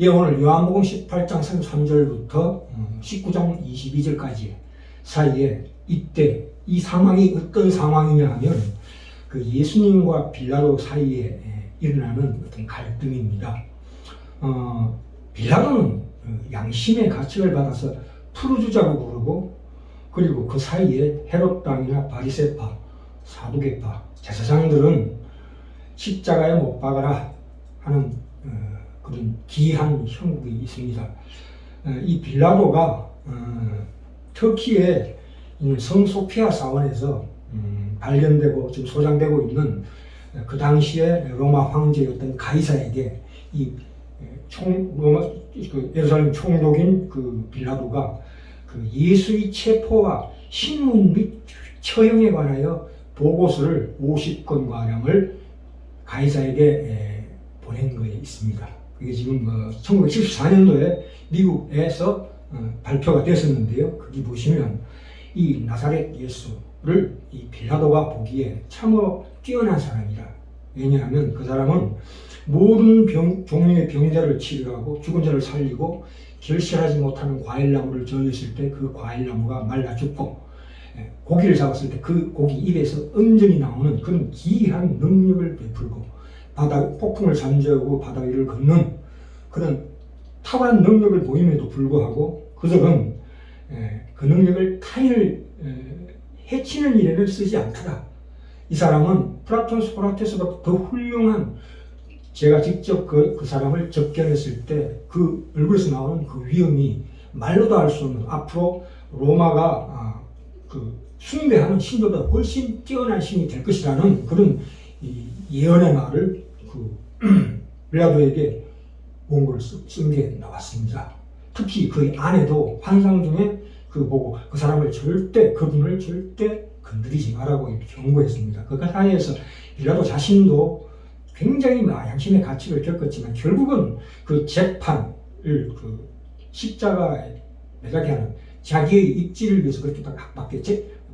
예, 오늘 요한복음 18장 33절부터 19장 22절까지 사이에 이때 이 상황이 어떤 상황이냐 하면 그 예수님과 빌라도 사이에 일어나는 어떤 갈등입니다. 빌라도는 양심의 가책을 받아서 풀어주자고 부르고, 그리고 그 사이에 헤롯 당이나 바리새파, 사두개파, 제사장들은 십자가에 못 박아라 하는 그런 기이한 형국이 있습니다. 이 빌라도가 터키의 성소피아 사원에서 발견되고 지금 소장되고 있는 그 당시에 로마 황제였던 가이사에게 이 예루살렘 총독인 그 빌라도가 그 예수의 체포와 신문 및 처형에 관하여 보고서를 50권 가량을 가이사에게 보낸 것에 있습니다. 그게 지금 1974년도에 미국에서 발표가 됐었는데요. 거기 보시면 이 나사렛 예수를 이 빌라도가 보기에 참으로 뛰어난 사람이라. 왜냐하면 그 사람은 모든 종류의 병자를 치료하고 죽은 자를 살리고 결실하지 못하는 과일나무를 저었을 때 그 과일나무가 말라 죽고, 고기를 잡았을 때 그 고기 입에서 은전이 나오는 그런 기이한 능력을 베풀고, 폭풍을 잠재우고 바다 위를 걷는 그런 탁월한 능력을 보임에도 불구하고 그들은 그 능력을 타인을 해치는 일에는 쓰지 않더라. 이 사람은 플라톤 소크라테스보다 더 훌륭한, 제가 직접 그 사람을 접견했을 때 그 얼굴에서 나오는 그 위엄이 말로도 알 수 없는, 앞으로 로마가 그 숭배하는 신보다 훨씬 뛰어난 신이 될 것이라는 그런 예언의 말을 그 빌라도에게 원고를 쓴 게 나왔습니다. 특히 그 안에도 환상 중에 그 보고 그 사람을 그분을 절대 건드리지 말라고 경고했습니다. 그 사이에서 빌라도 자신도 굉장히 양심의 가책을 겪었지만 결국은 그 재판을 그 십자가에 매달게 하는 자기의 입지를 위해서 그렇게 밖에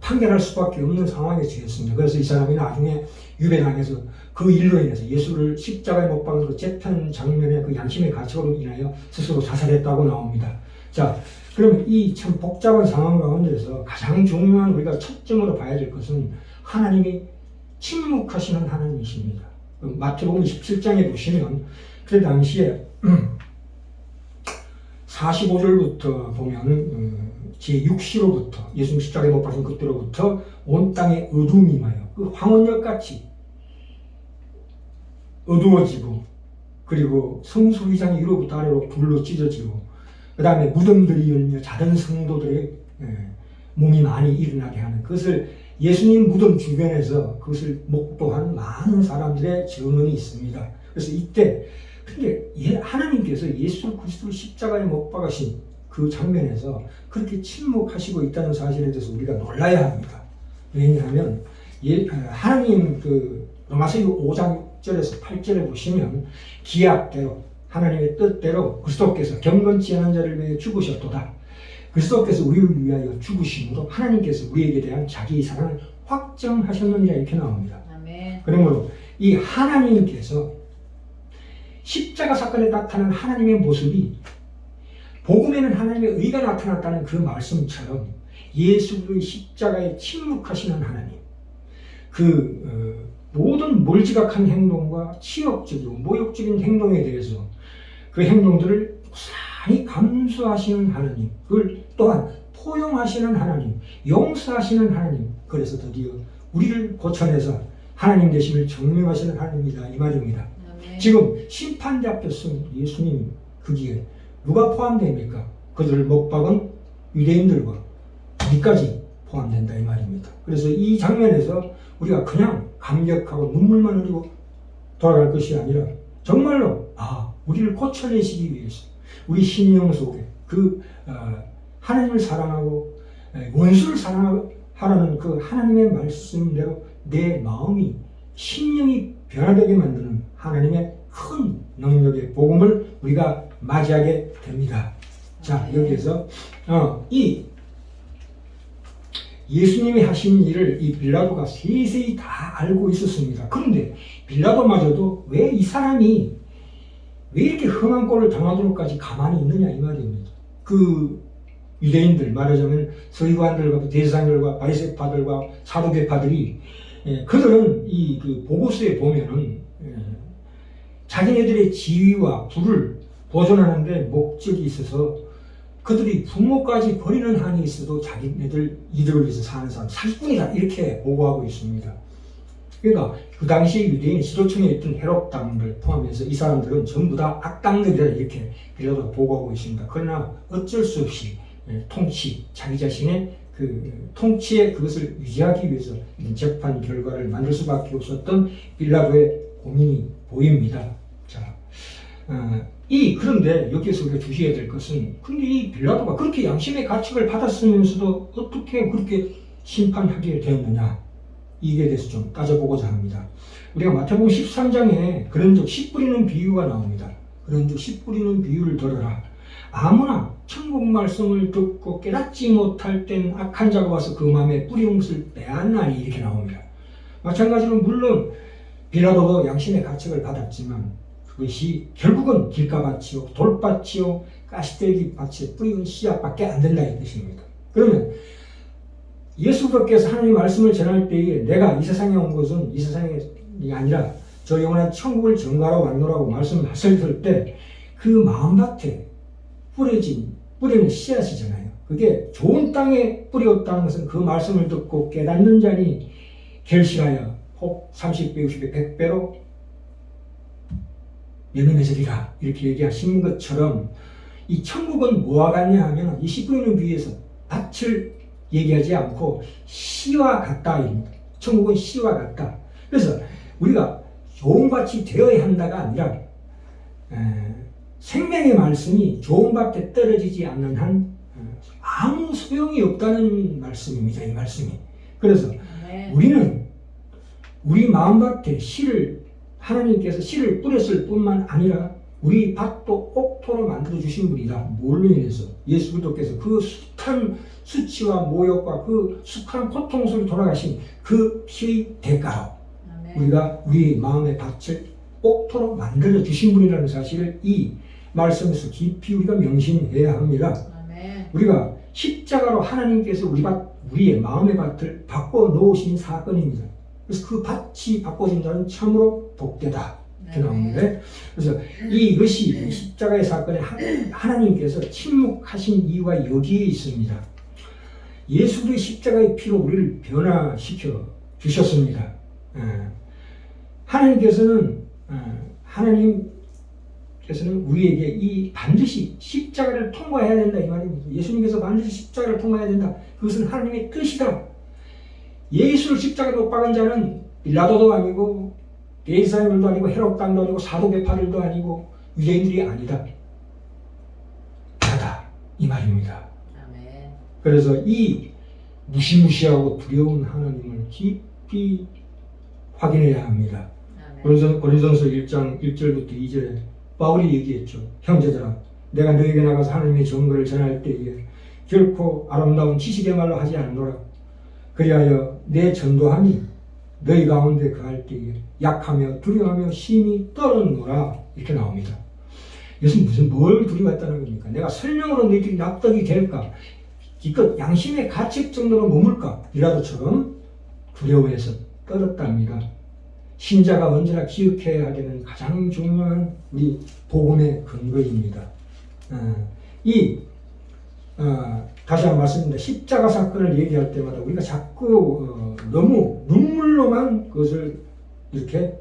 판결할 수밖에 없는 상황에 처했습니다. 그래서 이 사람이 나중에 유배당해서 그 일로 인해서 예수를 십자가에 못 박은 그 재판 장면의 그 양심의 가책으로 인하여 스스로 자살했다고 나옵니다. 자, 그러면 이 참 복잡한 상황 가운데서 가장 중요한 우리가 첫점으로 봐야 될 것은 하나님이 침묵하시는 하나님이십니다. 마태복음 27장에 보시면 그 당시에 45절부터 보면 제6시로부터 예수님 십자가에 못 박힌 그때로부터 온 땅에 어둠이 임하여 그 황혼역같이 어두워지고, 그리고 성소휘장이 위로부터 아래로 불로 찢어지고, 그 다음에 무덤들이 열며 자던 성도들의 몸이 많이 일어나게 하는 그것을 예수님 무덤 주변에서 그것을 목도하는 많은 사람들의 증언이 있습니다. 그래서 이때 근데 하나님께서 예수 그리스도를 십자가에 못 박으신 그 장면에서 그렇게 침묵하시고 있다는 사실에 대해서 우리가 놀라야 합니다. 왜냐하면 하나님 그 로마서 5장 6절에서 8절에 보시면 기약대로 하나님의 뜻대로 그리스도께서 경건치 않은 자를 위해 죽으셨도다. 그리스도께서 우리를 위하여 죽으심으로 하나님께서 우리에게 대한 자기의 사랑을 확정하셨느니라 이렇게 나옵니다. 아멘. 그러므로 이 하나님께서 십자가 사건에 나타난 하나님의 모습이 복음에는 하나님의 의가 나타났다는 그 말씀처럼 예수의 십자가에 침묵하시는 하나님, 모든 몰지각한 행동과 치욕적이고 모욕적인 행동에 대해서 그 행동들을 무사히 감수하시는 하나님, 그걸 또한 포용하시는 하나님, 용서하시는 하나님, 그래서 드디어 우리를 고쳐내서 하나님 되심을 증명하시는 하나님이다 이 말입니다. 아멘. 지금 심판대 앞에 쓴 예수님 거기에 누가 포함됩니까? 그들을 못 박은 유대인들과 우리까지 포함된다 이 말입니다. 그래서 이 장면에서 우리가 그냥 감격하고 눈물만 흘리고 돌아갈 것이 아니라 정말로 우리를 고쳐내시기 위해서 우리 심령 속에 하나님을 사랑하고 원수를 사랑하라는 그 하나님의 말씀대로 내 마음이 심령이 변화되게 만드는 하나님의 큰 능력의 복음을 우리가 맞이하게 됩니다. 자, 여기에서 이 예수님이 하신 일을 이 빌라도가 세세히 다 알고 있었습니다. 그런데 빌라도마저도 왜 이 사람이 왜 이렇게 험한 꼴을 당하도록까지 가만히 있느냐 이 말입니다. 그 유대인들 말하자면 서기관들과 대제사장들과 바리새파들과 사두개파들이 그들은 이 그 보고서에 보면은 자기네들의 지위와 부를 보존하는데 목적이 있어서 그들이 부모까지 버리는 한이 있어도 자기네들 이득을 위해서 사는 사람 사기꾼이다 이렇게 보고하고 있습니다. 그러니까 그 당시 유대인 지도층에 있던 헤롯 당들 포함해서 이 사람들은 전부 다 악당들이다 이렇게 빌라도가 보고하고 있습니다. 그러나 어쩔 수 없이 통치, 자기 자신의 그 통치의 그것을 유지하기 위해서 재판 결과를 만들 수밖에 없었던 빌라도의 고민이 보입니다. 자, 그런데 여기에서 우리가 주시해야 될 것은, 근데 이 빌라도가 그렇게 양심의 가책을 받았으면서도 어떻게 그렇게 심판하게 되었느냐, 이게 대해서 좀 따져보고자 합니다. 우리가 마태복음 13장에 그런즉 씨 뿌리는 비유가 나옵니다. 그런즉 씨 뿌리는 비유를 들어라. 아무나 천국 말씀을 듣고 깨닫지 못할 땐 악한 자가 와서 그 마음에 뿌리는 것을 빼앗나니 이렇게 나옵니다. 마찬가지로 물론 빌라도도 양심의 가책을 받았지만 그것이 결국은 길가밭이요 돌밭이요 가시떨기 밭에 뿌리는 씨앗밖에 안 된다 이 뜻입니다. 그러면 예수께서 하나님의 말씀을 전할 때에 내가 이 세상에 온 것은 이 세상이 아니라 저 영원한 천국을 전가하러 왔노라고 말씀하셨을 때 그 마음밭에 뿌리는 씨앗이잖아요. 그게 좋은 땅에 뿌렸다는 것은 그 말씀을 듣고 깨닫는 자니 결실하여 혹 30배, 60배, 100배로 열매 맺으리라 이렇게 얘기하신 것처럼 이 천국은 뭐와 같냐 하면 이 씨 뿌리는 비유에서 밭을 얘기하지 않고 씨와 같다입니다. 천국은 씨와 같다. 그래서 우리가 좋은 밭이 되어야 한다가 아니라 생명의 말씀이 좋은 밭에 떨어지지 않는 한 아무 소용이 없다는 말씀입니다. 이 말씀이. 그래서 우리는 우리 마음밭에 하나님께서 씨를 뿌렸을 뿐만 아니라 우리 밭도 옥토로 만들어주신 분이다. 뭘로 인해서? 예수 그리스도께서 그 숱한 수치와 모욕과 그 숱한 고통 속에 돌아가신 그 피의 대가로 우리가 우리 마음의 밭을 옥토로 만들어주신 분이라는 사실을 이 말씀에서 깊이 우리가 명심해야 합니다. 우리가 십자가로 하나님께서 우리의 마음의 밭을 바꿔놓으신 사건입니다. 그래서 그 밭이 바꿔진다는 참으로 복되다 이렇게 나오는데, 그래서 이것이 십자가의 사건에 하나님께서 침묵하신 이유가 여기에 있습니다. 예수의 십자가의 피로 우리를 변화시켜 주셨습니다. 하나님께서는 우리에게 반드시 십자가를 통과해야 된다 이 말입니다. 예수님께서 반드시 십자가를 통과해야 된다. 그것은 하나님의 뜻이다. 예수를 십자가에 못 박은 자는 빌라도도 아니고 대제사장들도 아니고 헤롯 당도 아니고 사도개파들도 아니고 유대인들이 아니다. 다다 이 말입니다. 아멘. 그래서 이 무시무시하고 두려운 하나님을 깊이 확인해야 합니다. 고린도전서 1장 1절부터 2절에 바울이 얘기했죠. 형제들아, 내가 너에게 나가서 하나님의 정보를 전할 때에 결코 아름다운 지식의 말로 하지 않노라. 그리하여 내 전도함이 너희 가운데 거할 때에 약하며 두려워하며 심히 떨었노라 이렇게 나옵니다. 이것은 뭘 두려워했다는 겁니까? 내가 설명으로 너희들이 납득이 될까? 기껏 양심의 가책 정도로 머물까? 빌라도처럼 두려워해서 떨었답니다. 신자가 언제나 기억해야 되는 가장 중요한 우리 복음의 근거입니다. 다시 한번 말씀드립니다. 십자가 사건을 얘기할 때마다 우리가 자꾸 너무 눈물로만 그것을 이렇게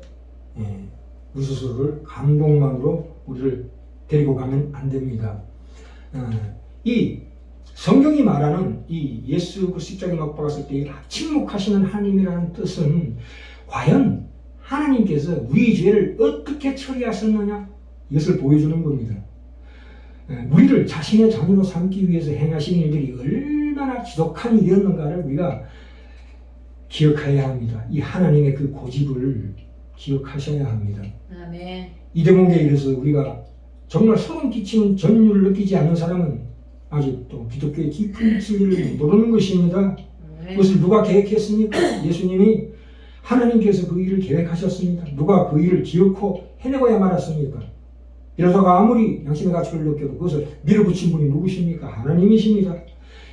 우리 스스로를 감동만으로 우리를 데리고 가면 안 됩니다. 이 성경이 말하는 이 예수 그 십자가에 못 박았을 때 침묵하시는 하나님이라는 뜻은 과연 하나님께서 우리 죄를 어떻게 처리하셨느냐 이것을 보여주는 겁니다. 우리를 자신의 자녀로 삼기 위해서 행하신 일들이 얼마나 지독한 일이었는가를 우리가 기억해야 합니다. 이 하나님의 그 고집을 기억하셔야 합니다. 아멘. 이 대목에 이르러서 우리가 정말 소름 끼치는 전율을 느끼지 않는 사람은 아직도 기독교의 깊은 진리를 모르는 것입니다. 그것을 누가 계획했습니까? 예수님이 하나님께서 그 일을 계획하셨습니다. 누가 그 일을 기어코 해내고야 말았습니까? 이러다가 아무리 양심의 가책을 느껴도 그것을 밀어붙인 분이 누구십니까? 하나님이십니다.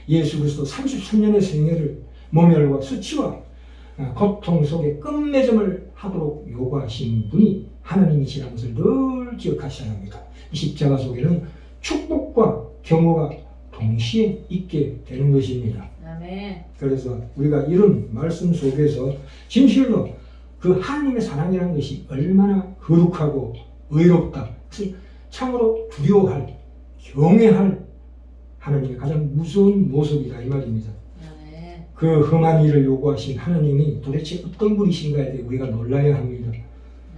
예수 그리스도 33년의 생애를 모멸과 수치와 고통 속에 끝맺음을 하도록 요구하신 분이 하나님이시라는 것을 늘 기억하셔야 합니다. 십자가 속에는 축복과 경고가 동시에 있게 되는 것입니다. 아멘. 그래서 우리가 이런 말씀 속에서 진실로 그 하나님의 사랑이라는 것이 얼마나 거룩하고 의롭다, 참으로 두려워할, 경외할 하나님의 가장 무서운 모습이다 이 말입니다. 아멘. 그 험한 일을 요구하신 하나님이 도대체 어떤 분이신가에 대해 우리가 놀라야 합니다.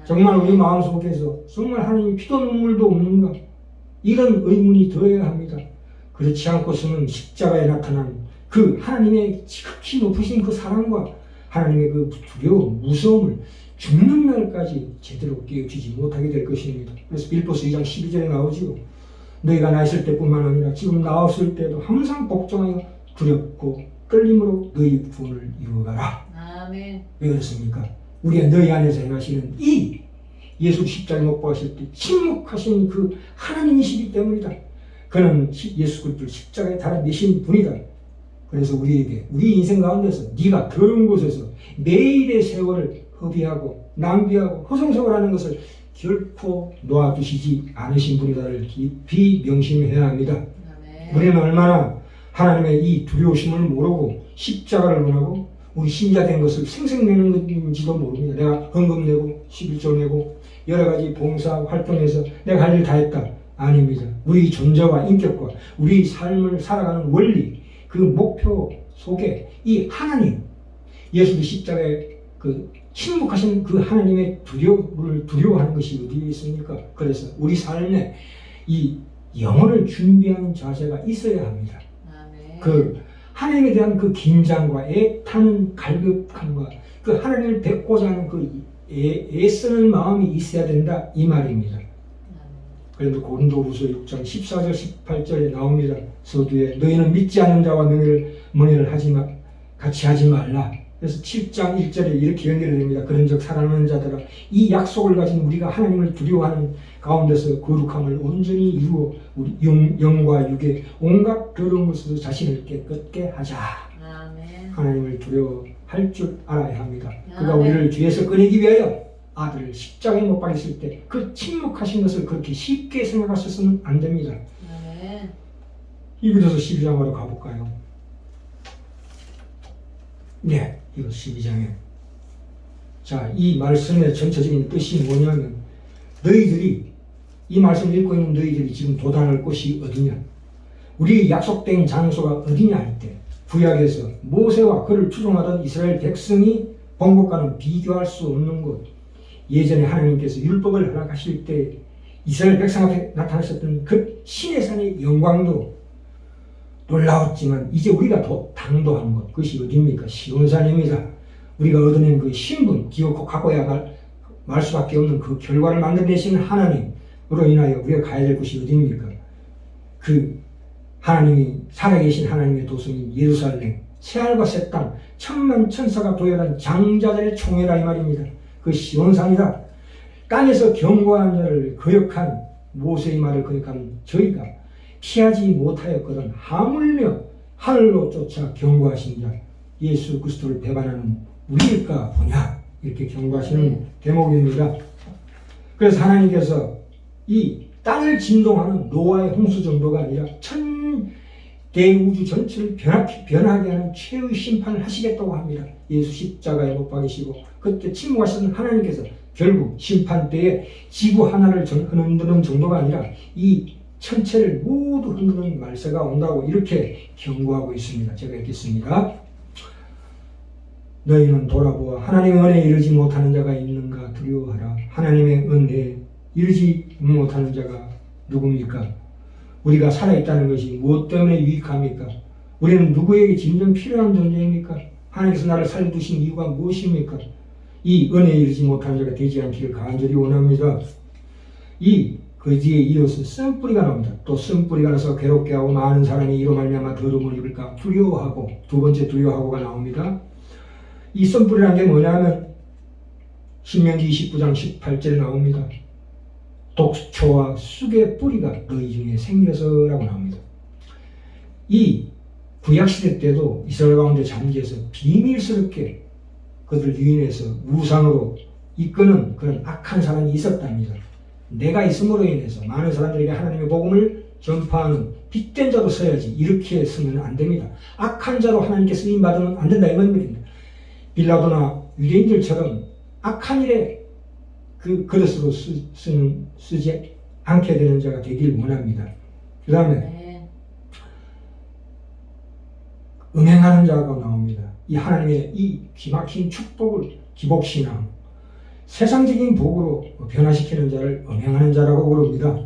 정말 우리 마음속에서 정말 하나님이 피도 눈물도 없는가, 이런 의문이 들어야 합니다. 그렇지 않고서는 십자가에 나타난 그 하나님의 지극히 높으신 그 사랑과 하나님의 그 두려움, 무서움을 죽는 날까지 제대로 깨우치지 못하게 될 것입니다. 그래서 빌보스 2장 12절에 나오지요. 너희가 나 있을 때뿐만 아니라 지금 나 없을 때도 항상 복종하여 두렵고 떨림으로 너희 구원을 이루어가라. 아멘. 왜 그렇습니까? 우리가 너희 안에서 행하시는 이 예수 십자가에 못 박으실 때 침묵하신 그 하나님이시기 때문이다. 그는 예수 그리스도를 십자가에 달아 내신 분이다. 그래서 우리에게 우리 인생 가운데서 네가 더러운 곳에서 매일의 세월을 허비하고 낭비하고 허송세월하는 것을 결코 놓아두시지 않으신 분이다를 깊이 명심해야 합니다. 아멘. 우리는 얼마나 하나님의 이 두려우심을 모르고 십자가를 원하고 우리 신자된 것을 생색내는 것인지도 모릅니다. 내가 헌금 내고 11조 내고 여러 가지 봉사 활동에서 내가 할 일 다 했다. 아닙니다. 우리 존재와 인격과 우리 삶을 살아가는 원리, 그 목표 속에 이 하나님, 예수도 십자가에 그 침묵하신 그 하나님의 두려워하는 것이 어디에 있습니까? 그래서 우리 삶에 이 영혼을 준비하는 자세가 있어야 합니다. 아멘. 그 하나님에 대한 그 긴장과 애타는 갈급함과 그 하나님을 뵙고자 하는 그 애쓰는 마음이 있어야 된다 이 말입니다. 그런데 고린도후서 6장 14절 18절에 나옵니다. 서두에 너희는 믿지 않는 자와盟의를 같이 하지 말라. 그래서 7장 1절에 이렇게 연결됩니다. 그런즉 사랑하는 자들아 이 약속을 가진 우리가 하나님을 두려워하는 가운데서 거룩함을 온전히 이루어 우리 영과 육의 온갖 더러운 것에서 자신을 깨끗게 하자. 아멘. 하나님을 두려워할 줄 알아야 합니다. 그가 아멘. 우리를 죄에서 꺼내기 위하여 아들을 십자가에 못 박았을 때 그 침묵하신 것을 그렇게 쉽게 생각하셔서는 안 됩니다. 아멘. 히브리서 12장으로 가볼까요? 네, 이거 12장에 자, 이 말씀의 전체적인 뜻이 뭐냐면 너희들이 이 말씀을 읽고 있는 너희들이 지금 도달할 곳이 어디냐, 우리 약속된 장소가 어디냐 할 때 구약에서 모세와 그를 추종하던 이스라엘 백성이 본 것과는 비교할 수 없는 곳, 예전에 하나님께서 율법을 허락하실 때 이스라엘 백성 앞에 나타나셨던 그 신의 산의 영광도 놀라웠지만 이제 우리가 더 당도한 것, 그것이 어디입니까? 시온산입니다. 우리가 얻어낸 그 신분, 기어코 갖고야 말 수밖에 없는 그 결과를 만들어내시는 하나님으로 인하여 우리가 가야 될 곳이 어디입니까? 그 하나님이 살아계신 하나님의 도성인 예루살렘, 새하늘과 새 땅, 천만 천사가 도열한 장자들의 총회라 이 말입니다. 그 시온산이다. 땅에서 경고한 자를 거역한 모세의 말을 거역한 저희가 피하지 못하였거든 하물며 하늘로 쫓아 경고하신 자 예수 그리스도를 배반하는 우리일까 보냐, 이렇게 경고하시는 대목입니다. 그래서 하나님께서 이 땅을 진동하는 노아의 홍수 정도가 아니라 천 대우주 전체를 변하게 하는 최후의 심판을 하시겠다고 합니다. 예수 십자가에 못 박이시고 그때 침묵하시는 하나님께서 결국 심판 때에 지구 하나를 흔드는 정도가 아니라 이 천체를 모두 흔드는 말세가 온다고 이렇게 경고하고 있습니다. 제가 읽겠습니다. 너희는 돌아보아 하나님의 은혜에 이르지 못하는 자가 있는가 두려워하라. 하나님의 은혜에 이르지 못하는 자가 누굽니까? 우리가 살아있다는 것이 무엇 때문에 유익합니까? 우리는 누구에게 진정 필요한 존재입니까? 하나님께서 나를 살려두신 이유가 무엇입니까? 이 은혜에 이르지 못하는 자가 되지 않기를 간절히 원합니다. 이 거지에 이어서 쓴뿌리가 나옵니다. 또 쓴뿌리가 나서 괴롭게 하고 많은 사람이 이로 말미암아 더러움을 입을까 두려워하고, 두 번째 두려워하고가 나옵니다. 이 쓴뿌리라는 게 뭐냐면 신명기 29장 18절에 나옵니다. 독초와 쑥의 뿌리가 너희 중에 생겨서라고 나옵니다. 이 구약시대 때도 이스라엘 가운데 잠재해서 비밀스럽게 그들 유인해서 우상으로 이끄는 그런 악한 사람이 있었답니다. 내가 있음으로 인해서 많은 사람들에게 하나님의 복음을 전파하는 빛된 자로 서야지 이렇게 쓰면 안 됩니다. 악한 자로 하나님께 쓰임 받으면 안 된다 이 말입니다. 빌라도나 유대인들처럼 악한 일에 그 그릇으로 쓰지 않게 되는 자가 되길 원합니다. 그 다음에 네. 음행하는 자가 나옵니다. 이 하나님의 이 기막힌 축복을 기복신앙, 세상적인 복으로 변화시키는 자를 음행하는 자라고 부릅니다.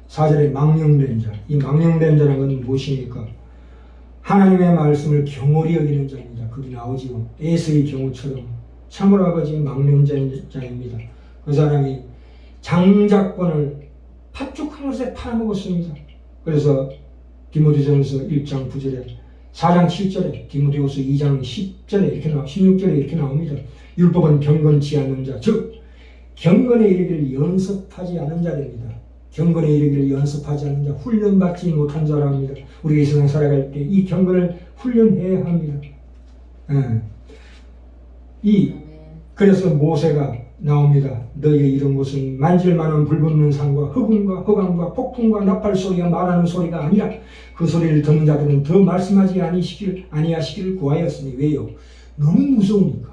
4절에 망령된 자, 이 망령된 자라는 것은 무엇입니까? 하나님의 말씀을 경홀히 여기는 자입니다. 그게 나오지요. 에서의 경우처럼 참으로 아버지 망령자입니다. 그 사람이 장자권을 팥죽 한 것에 팔아먹었습니다. 그래서 디모데전서 1장 9절에 4장 7절에 디모데후서 2장 10절에 이렇게 16절에 이렇게 나옵니다. 율법은 경건치 않는 자, 즉 경건에 이르기를 연습하지 않은 자입니다. 경건에 이르기를 연습하지 않는 자, 훈련받지 못한 자랍니다. 우리가 이 세상 살아갈 때 이 경건을 훈련해야 합니다. 그래서 모세가 나옵니다. 너희의 이런 것은 만질 만한 불붙는 산과 흑음과 흑암과 폭풍과 나팔 소리가 말하는 소리가 아니라 그 소리를 듣는 자들은 더 말씀하지 아니하시기를 구하였으니 왜요? 너무 무서우니까.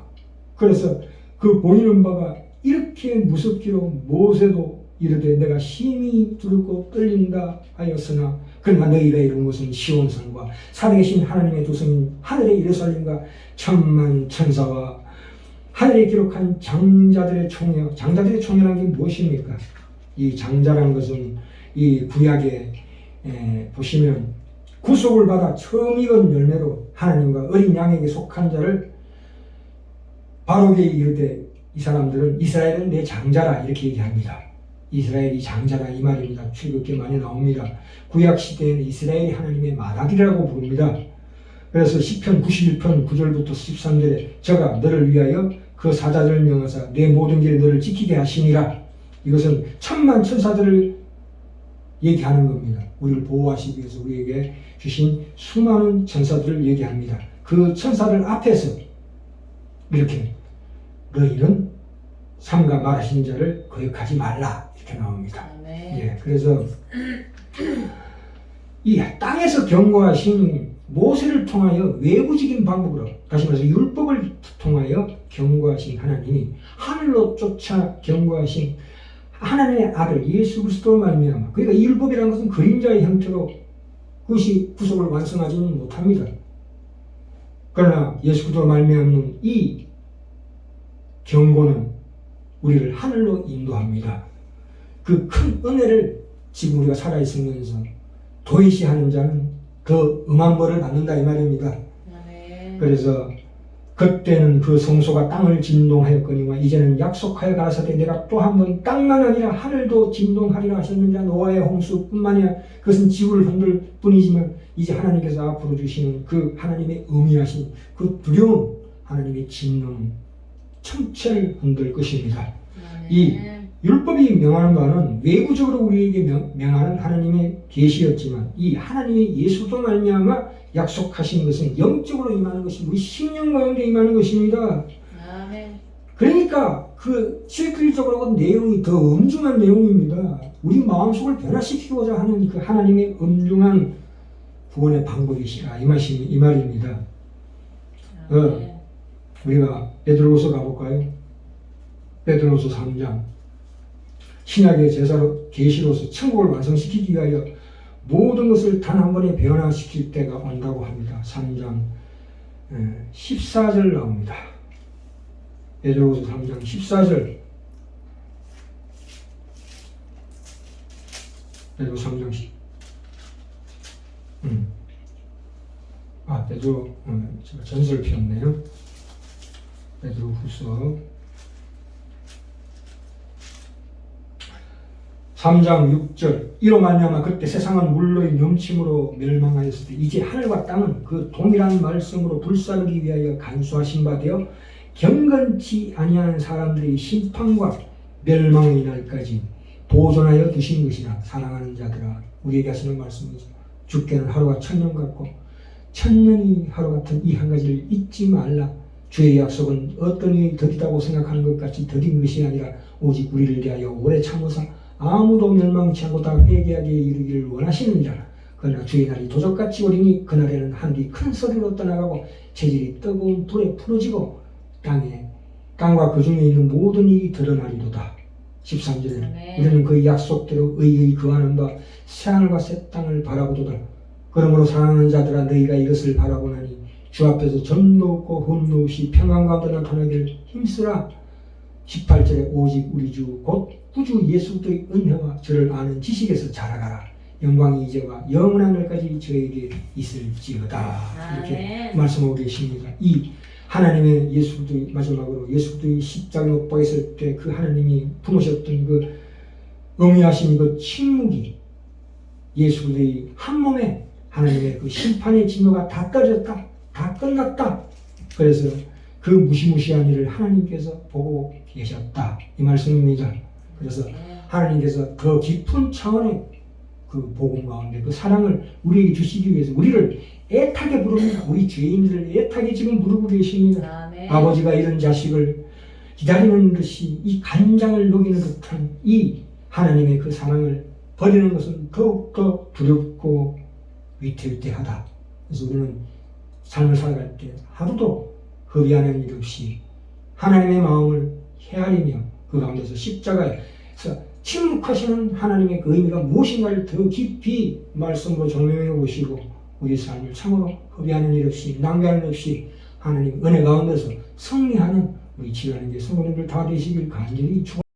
그래서 그 보이는 바가 이렇게 무섭기로 모세도 이르되 내가 심히 두렵고 떨린다 하였으나 그러나 너희가 이룬 것은 시온산과 살아계신 하나님의 도성인 하늘의 예루살렘과 천만 천사와 하늘에 기록한 장자들의 총회. 장자들의 총회라는 게 무엇입니까? 이 장자라는 것은 이 구약에 보시면 구속을 받아 처음 익은 열매로 하나님과 어린 양에게 속한 자를 바로게 이르되 이 사람들은 이스라엘은 내 장자라 이렇게 얘기합니다. 이스라엘이 장자라 이 말입니다. 출애굽기에 많이 나옵니다. 구약 시대에는 이스라엘이 하나님의 마다리라고 부릅니다. 그래서 시편 91편 9절부터 13절에 저가 너를 위하여 그 사자들을 명하사 내 모든 길에 너를 지키게 하시니라. 이것은 천만 천사들을 얘기하는 겁니다. 우리를 보호하시기 위해서 우리에게 주신 수많은 천사들을 얘기합니다. 그 천사들 앞에서 이렇게 너희는 삼가 말하신 자를 거역하지 말라 이렇게 나옵니다. 예, 그래서 이 땅에서 경고하신 모세를 통하여 외부적인 방법으로 다시 말해서 율법을 통하여 경고하신 하나님이 하늘로 쫓아 경고하신 하나님의 아들 예수 그리스도로 말미암아 그러니까 이 율법이라는 것은 그림자의 형태로 그것이 구속을 완성하지는 못합니다. 그러나 예수 그리스도로 말미암는 이 경고는 우리를 하늘로 인도합니다. 그 큰 은혜를 지금 우리가 살아있으면서 도외시하는 자는 그 음한 벌을 받는다 이 말입니다. 그래서 그때는 그 성소가 땅을 진동하였거니와 이제는 약속하여 가라사대 내가 또 한 번 땅만 아니라 하늘도 진동하리라 하셨느냐. 노아의 홍수뿐만이 아니라 그것은 지구를 흔들 뿐이지만 이제 하나님께서 앞으로 주시는 그 하나님의 의미하신 그 두려운 하나님의 진노는 천체를 흔들 것입니다. 이 율법이 명하는 바는 외부적으로 우리에게 명하는 하나님의 계시였지만 이 하나님의 예수도 말미암아 약속하신 것은 영적으로 임하는 것이 우리 심령 가운데 임하는 것입니다. 그러니까 그 실질적으로 내용이 더 엄중한 내용입니다. 우리 마음속을 변화시키고자 하는 그 하나님의 엄중한 구원의 방법이시라 이 말입니다. 우리가 베드로후서 가볼까요? 베드로후서 3장 신약의 제사로 계시로서 천국을 완성시키기 위하여 모든 것을 단 한 번에 변화시킬 때가 온다고 합니다. 3장 14절 나옵니다. 베드로후서 3장 14절 베드로후서 3장 10 베드로 제가 전설을 피웠네요. 베드로후서 3장 6절 이로 말미암아 그때 세상은 물로의 넘침으로 멸망하였을 때 이제 하늘과 땅은 그 동일한 말씀으로 불사르기 위하여 간수하신 바 되어 경건치 아니하는 사람들의 심판과 멸망의 날까지 보존하여 두신 것이라. 사랑하는 자들아, 우리에게 하시는 말씀은 주께는 하루가 천년 같고 천년이 하루 같은 이 한 가지를 잊지 말라. 주의 약속은 어떤 이의 더디다고 생각하는 것 같이 더딘 것이 아니라 오직 우리를 위하여 오래 참으사 아무도 멸망치 않고 다 회개하게 이르기를 원하시느니라. 그러나 주의 날이 도적같이 오리니 그날에는 하늘이 큰 소리로 떠나가고 재질이 뜨거운 불에 풀어지고 땅과 그 중에 있는 모든 일이 드러나리로다. 13절에 우리는 그 약속대로 의의 거하는 바 새하늘과 새 땅을 바라보도다. 그러므로 사랑하는 자들아, 너희가 이것을 바라보나니 주 앞에서 점도 없고 흠도 없이 평안 가운데 나타나기를 힘쓰라. 18절에 오직 우리 주 곧 구주 예수 그리스도의 은혜와 저를 아는 지식에서 자라가라. 영광이 이제와 영원한 날까지 저에게 있을지어다. 이렇게 말씀하고 계십니다. 이 하나님의 예수 그리스도의 마지막으로 예수 그리스도의 십자가 못 박았을 때 그 하나님이 품으셨던 그 의미하신 그 침묵이 예수 그리스도의 한 몸에 하나님의 그 심판의 진노가 다 떨어졌다, 다 끝났다. 그래서 그 무시무시한 일을 하나님께서 보고 계셨다, 이 말씀입니다. 그래서 하나님께서 더 깊은 차원의 그 복음 가운데 그 사랑을 우리에게 주시기 위해서 우리를 애타게 부릅니다. 우리 죄인들을 애타게 지금 부르고 계십니다. 아멘. 아버지가 이런 자식을 기다리는 듯이 이 간장을 녹이는 듯한 이 하나님의 그 사랑을 버리는 것은 더욱더 두렵고 위태위태하다. 그래서 우리는 삶을 살아갈 때 하루도 허비하는 일 없이 하나님의 마음을 헤아리며 그 가운데서 십자가에서 침묵하시는 하나님의 그 의미가 무엇인가를 더 깊이 말씀으로 조명해 보시고 우리 삶을 참으로 허비하는 일 없이 낭비하는 일 없이 하나님 은혜 가운데서 승리하는 우리 지휘하는 게 성도님들 다 되시길 간절히 축원합니다.